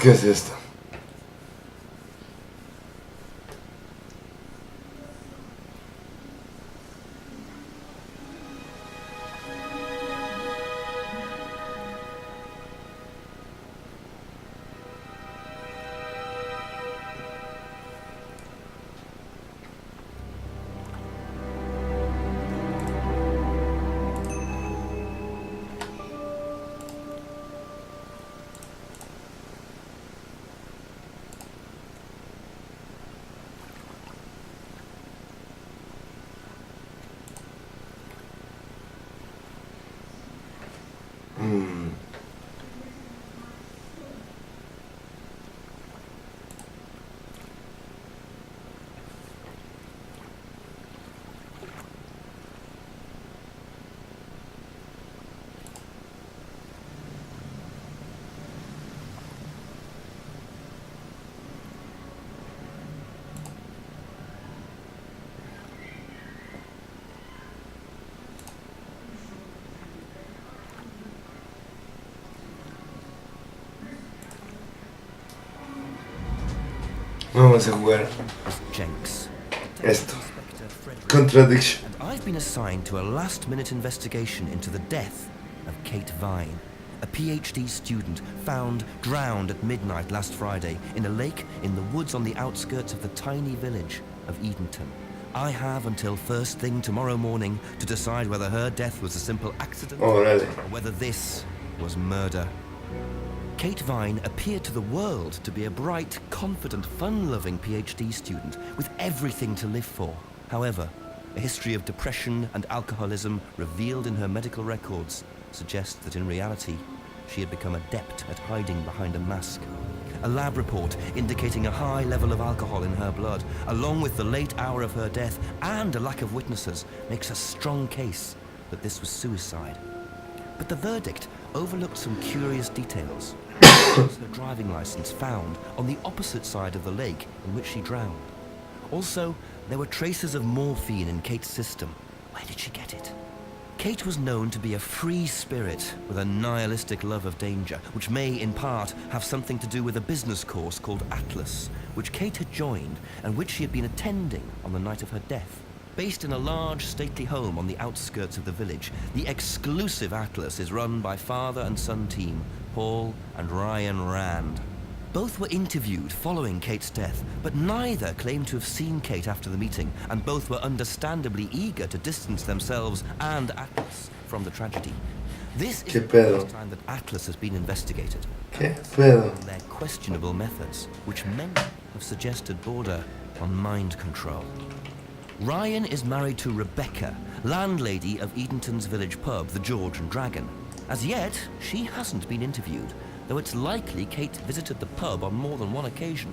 ¿Qué es esto? Vamos a jugar esto. Contradiction. And I've been assigned to a last-minute investigation into the death of Kate Vine, a PhD student found drowned at midnight last Friday in a lake in the woods on the outskirts of the tiny village of Edenton. I have until first thing tomorrow morning to decide whether her death was a simple accident or whether this was murder. Kate Vine appeared to the world to be a bright, confident, fun-loving PhD student with everything to live for. However, a history of depression and alcoholism revealed in her medical records suggests that in reality, she had become adept at hiding behind a mask. A lab report indicating a high level of alcohol in her blood, along with the late hour of her death and a lack of witnesses, makes a strong case that this was suicide. But the verdict overlooked some curious details. Her driving license found on the opposite side of the lake in which she drowned. Also, there were traces of morphine in Kate's system. Where did she get it? Kate was known to be a free spirit with a nihilistic love of danger, which may, in part, have something to do with a business course called Atlas, which Kate had joined and which she had been attending on the night of her death. Based in a large, stately home on the outskirts of the village, the exclusive Atlas is run by father and son team, Paul and Ryan Rand. Both were interviewed following Kate's death, but neither claimed to have seen Kate after the meeting, and both were understandably eager to distance themselves and Atlas from the tragedy. This is the first time that Atlas has been investigated. Their questionable methods, which many have suggested border on mind control. Ryan is married to Rebecca, landlady of Edenton's village pub, the George and Dragon. As yet, she hasn't been interviewed, though it's likely Kate visited the pub on more than one occasion.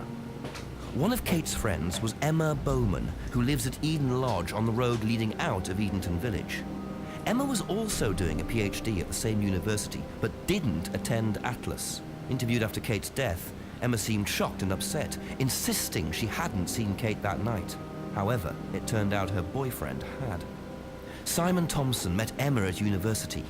One of Kate's friends was Emma Bowman, who lives at Eden Lodge on the road leading out of Edenton Village. Emma was also doing a PhD at the same university, but didn't attend Atlas. Interviewed after Kate's death, Emma seemed shocked and upset, insisting she hadn't seen Kate that night. However, it turned out her boyfriend had. Simon Thompson met Emma at university.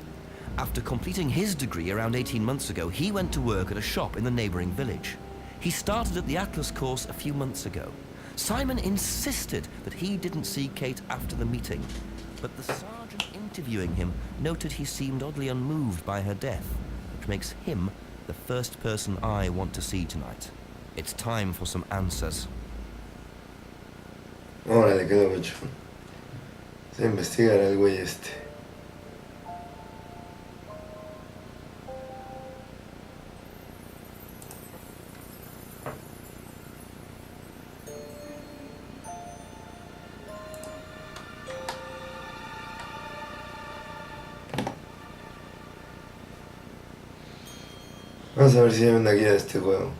After completing his degree around 18 months ago, he went to work at a shop in the neighboring village. He started at the Atlas course a few months ago. Simon insisted that he didn't see Kate after the meeting, but the sergeant interviewing him noted he seemed oddly unmoved by her death, which makes him the first person I want to see tonight. It's time for some answers. Órale, quedó mucho. Se investigar al güey este. Vamos a ver si hay una guía de este juego.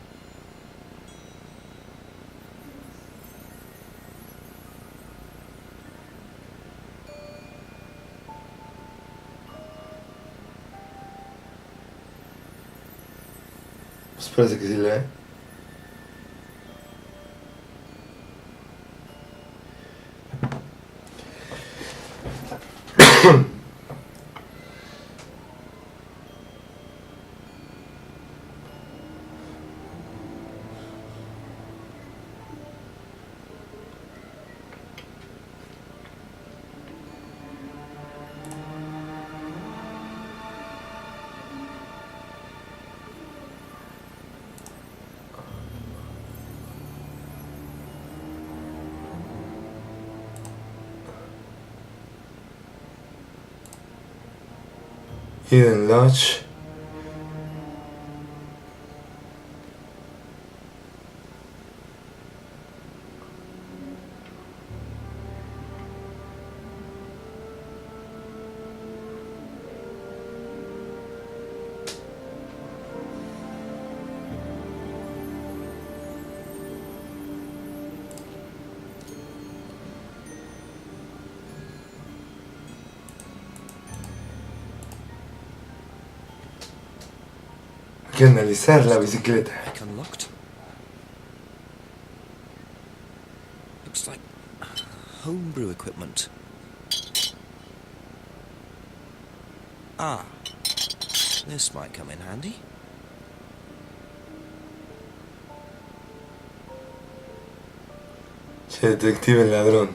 Pues parece que sí la hay. Hidden Lodge. Hay que analizar la bicicleta. Back unlocked. Looks like homebrew equipment. Ah, this might come in handy. Che, detective el ladrón.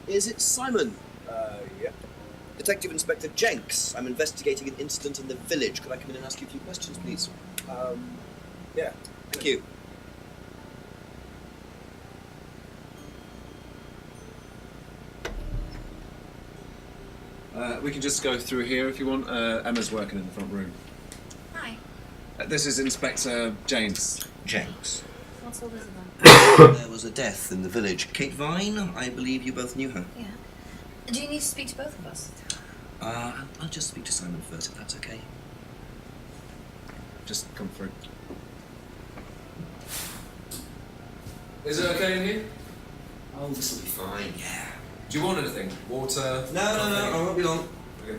Is it Simon? Yeah. Detective Inspector Jenks. I'm investigating an incident in the village. Could I come in and ask you a few questions, please? Yeah. Thank you. We can just go through here if you want. Emma's working in the front room. Hi. This is Inspector James. Jenks. What's all this about? There was a death in the village. Kate Vine, I believe you both knew her. Yeah. Do you need to speak to both of us? I'll just speak to Simon first, if that's okay. Just come through. Is it okay in here? Oh, this will be fine, yeah. Do you want anything? Water? No, I won't be long. Okay.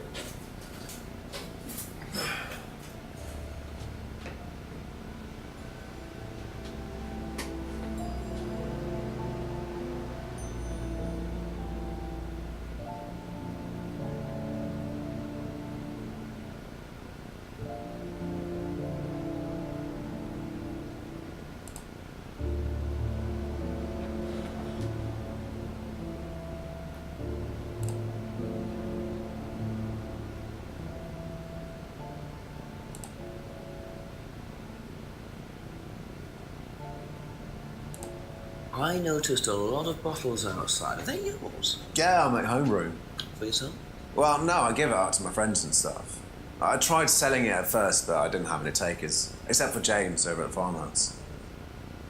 I noticed a lot of bottles outside. Are they yours? Yeah, I make homebrew. For yourself? Well, no, I give it out to my friends and stuff. I tried selling it at first, but I didn't have any takers, except for James over at Farmhouse.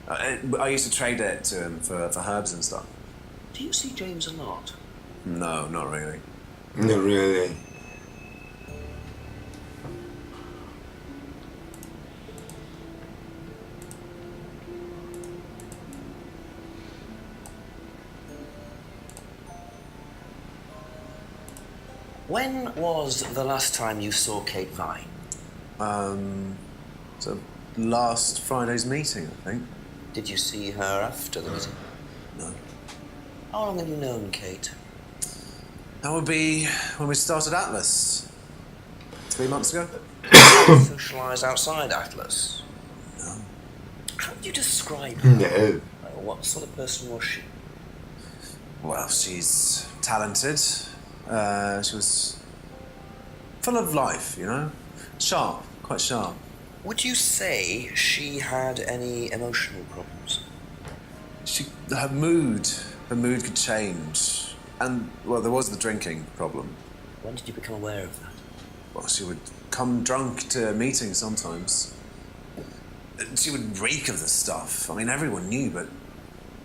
I used to trade it to him for herbs and stuff. Do you see James a lot? No, not really. No, really. When was the last time you saw Kate Vine? So last Friday's meeting, I think. Did you see her after the meeting? No. How long have you known Kate? That would be when we started Atlas. 3 months ago? Socialise outside Atlas? No. How would you describe her? No. What sort of person was she? Well, she's talented. She was full of life, you know? Sharp, quite sharp. Would you say she had any emotional problems? Her mood could change. And, well, there was the drinking problem. When did you become aware of that? Well, she would come drunk to meetings sometimes. She would reek of the stuff. I mean, everyone knew, but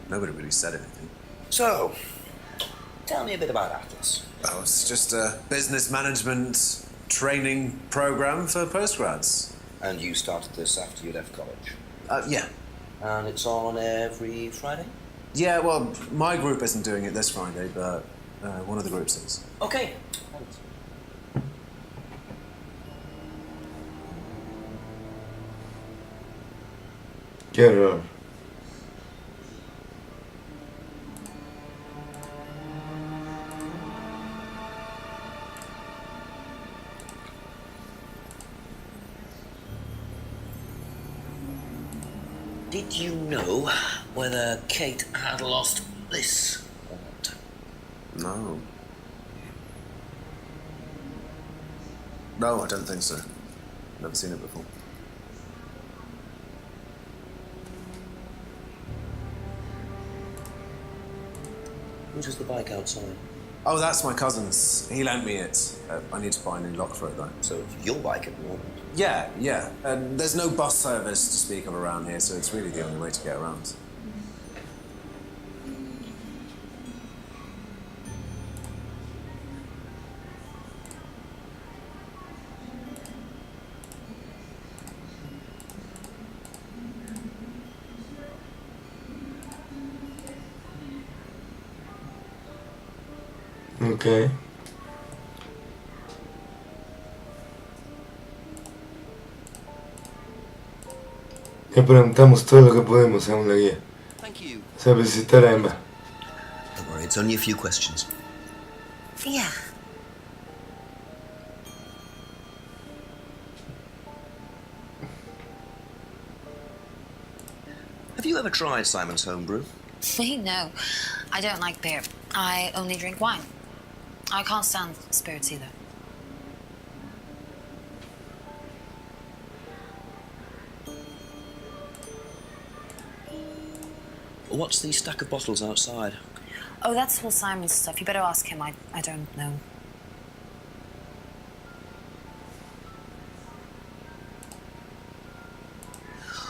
nobody really said anything. So, tell me a bit about Atlas. Well, it's just a business management training program for postgrads. And you started this after you left college? Yeah. And it's on every Friday? Yeah, well, my group isn't doing it this Friday, but one of the groups is. Okay. Thanks. Qué horror. Did you know whether Kate had lost this or not? No. No, I don't think so. Never seen it before. Which was the bike outside? Oh, that's my cousin's. He lent me it. I need to buy a new lock for it, though. So it's your bike at the moment. Yeah, yeah. There's no bus service to speak of around here, so it's really the only way to get around. Ok. Le preguntamos todo lo que podemos según la guía. Thank you. O sea, visitar a Emma. Don't worry, it's only a few questions. Yeah. Have you ever tried Simon's homebrew? Me? No. I don't like beer. I only drink wine. I can't stand spirits either. What's the stack of bottles outside? Oh, that's all Simon's stuff. You better ask him. I don't know.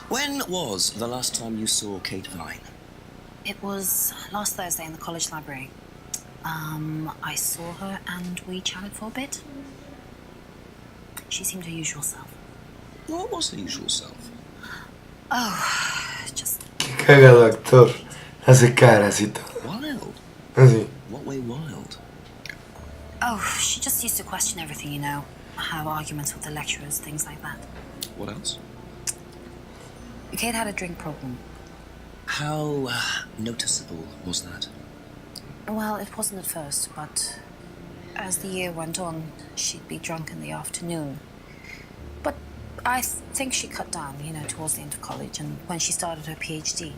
When was the last time you saw Kate Vine? It was last Thursday in the college library. I saw her and we chatted for a bit. She seemed her usual self. What was the usual self? Oh, just... Qué cagado actor. Hace caras y todo. Wild. Así. What way wild? Oh, she just used to question everything, you know. Have arguments with the lecturers, things like that. What else? Kate had a drink problem. How noticeable was that? Well, it wasn't at first, but as the year went on, she'd be drunk in the afternoon. But I think she cut down, you know, towards the end of college and when she started her PhD.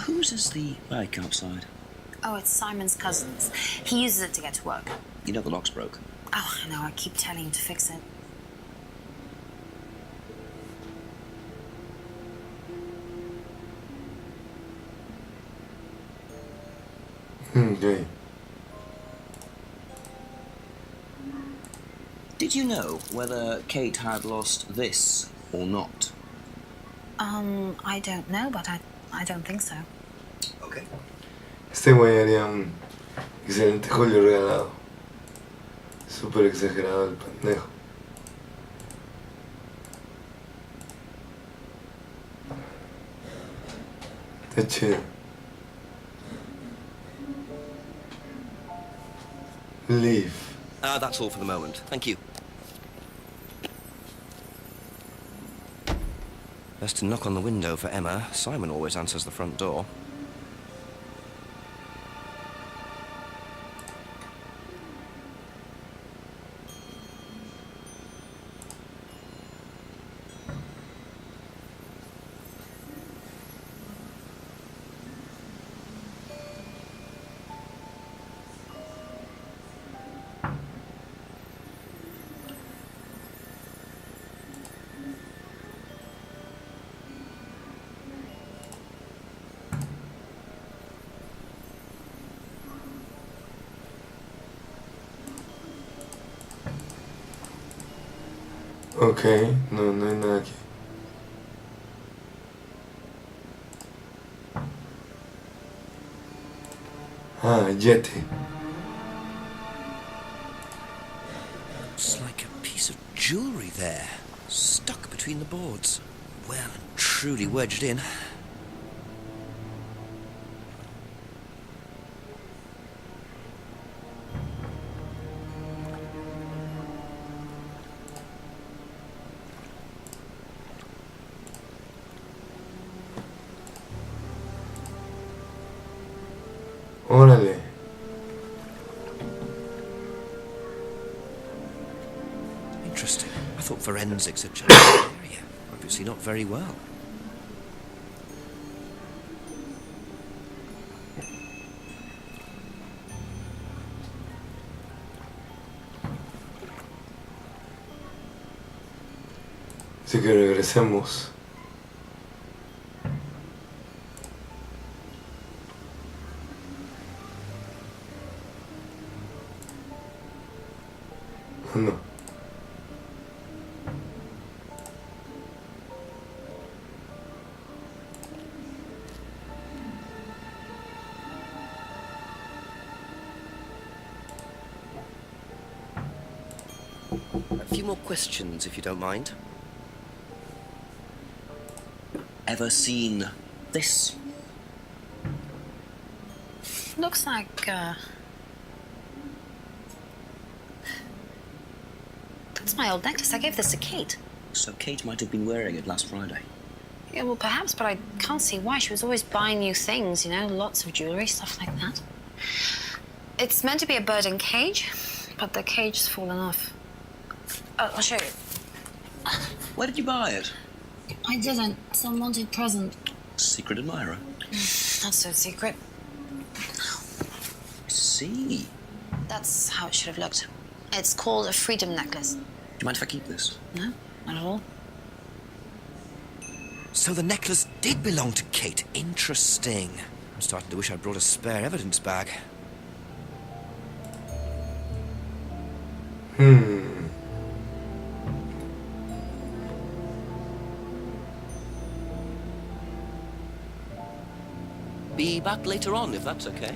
Whose is the bike outside? Oh, it's Simon's cousin's. He uses it to get to work. You know the lock's broke. Oh, I know, I keep telling him to fix it. Ok. Did you know whether Kate had lost this or not? I don't know, but I don't think so. Okay. Este güey haría un excelente Julio regalado. Súper exagerado el pendejo. Está chido. Leave. That's all for the moment. Thank you. Best to knock on the window for Emma. Simon always answers the front door. Ok, no, no hay nada aquí. Ah, Yeti. It's like a piece of jewellery there, stuck between the boards. Well and truly wedged in. Órale. Interesting. I thought forensics had changed the area. Obviously not very well. Así que regresemos. No. A few more questions, if you don't mind. Ever seen this? Looks like, that's my old necklace. I gave this to Kate. So Kate might have been wearing it last Friday. Yeah, well, perhaps, but I can't see why. She was always buying new things, you know, lots of jewellery, stuff like that. It's meant to be a bird in cage, but the cage's fallen off. I'll show you. Where did you buy it? I didn't. Some wanted present. Secret admirer. Not so secret. I see. That's how it should have looked. It's called a freedom necklace. Do you mind if I keep this? No, not at all. So the necklace did belong to Kate. Interesting. I'm starting to wish I'd brought a spare evidence bag. Be back later on, if that's okay.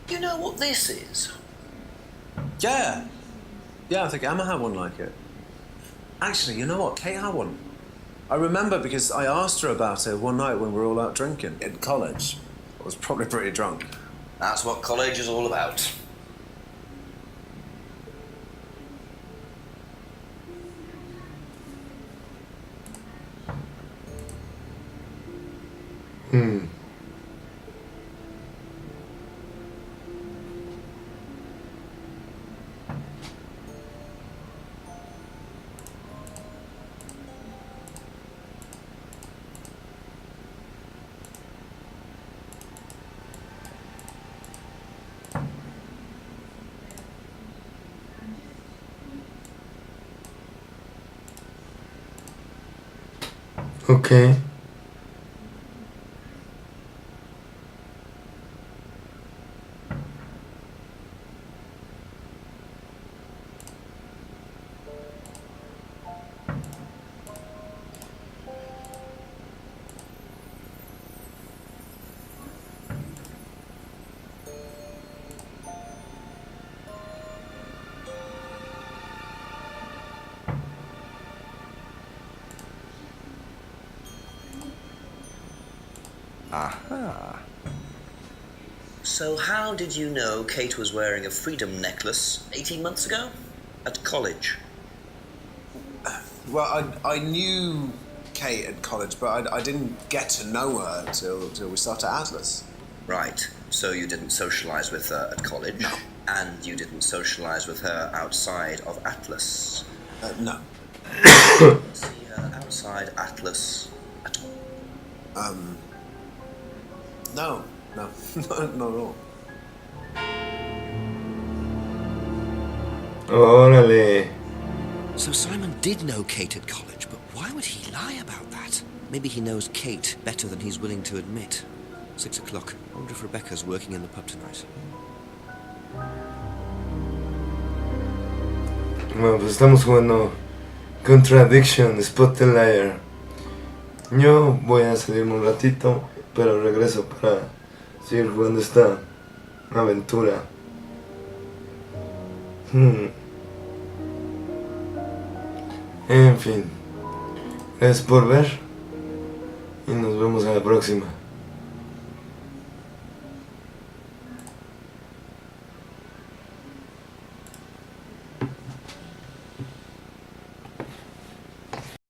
You know what this is? Yeah. Yeah, I think Emma had one like it. Actually, you know what? Kate had one. I remember because I asked her about it one night when we were all out drinking in college. I was probably pretty drunk. That's what college is all about. Okay. Aha. So how did you know Kate was wearing a freedom necklace 18 months ago? At college? Well, I knew Kate at college, but I didn't get to know her till we started Atlas. Right. So you didn't socialise with her at college? No. And you didn't socialise with her outside of Atlas? No. See her outside Atlas at all? No. Not at all. Órale. So Simon did know Kate at college, but why would he lie about that? Maybe he knows Kate better than he's willing to admit. 6 o'clock. I wonder if Rebecca's working in the pub tonight. Bueno, pues estamos jugando Contradiction, Spot the Liar. Yo voy a salirme un ratito, pero regreso para seguir jugando esta aventura. En fin, gracias por ver y nos vemos a la próxima.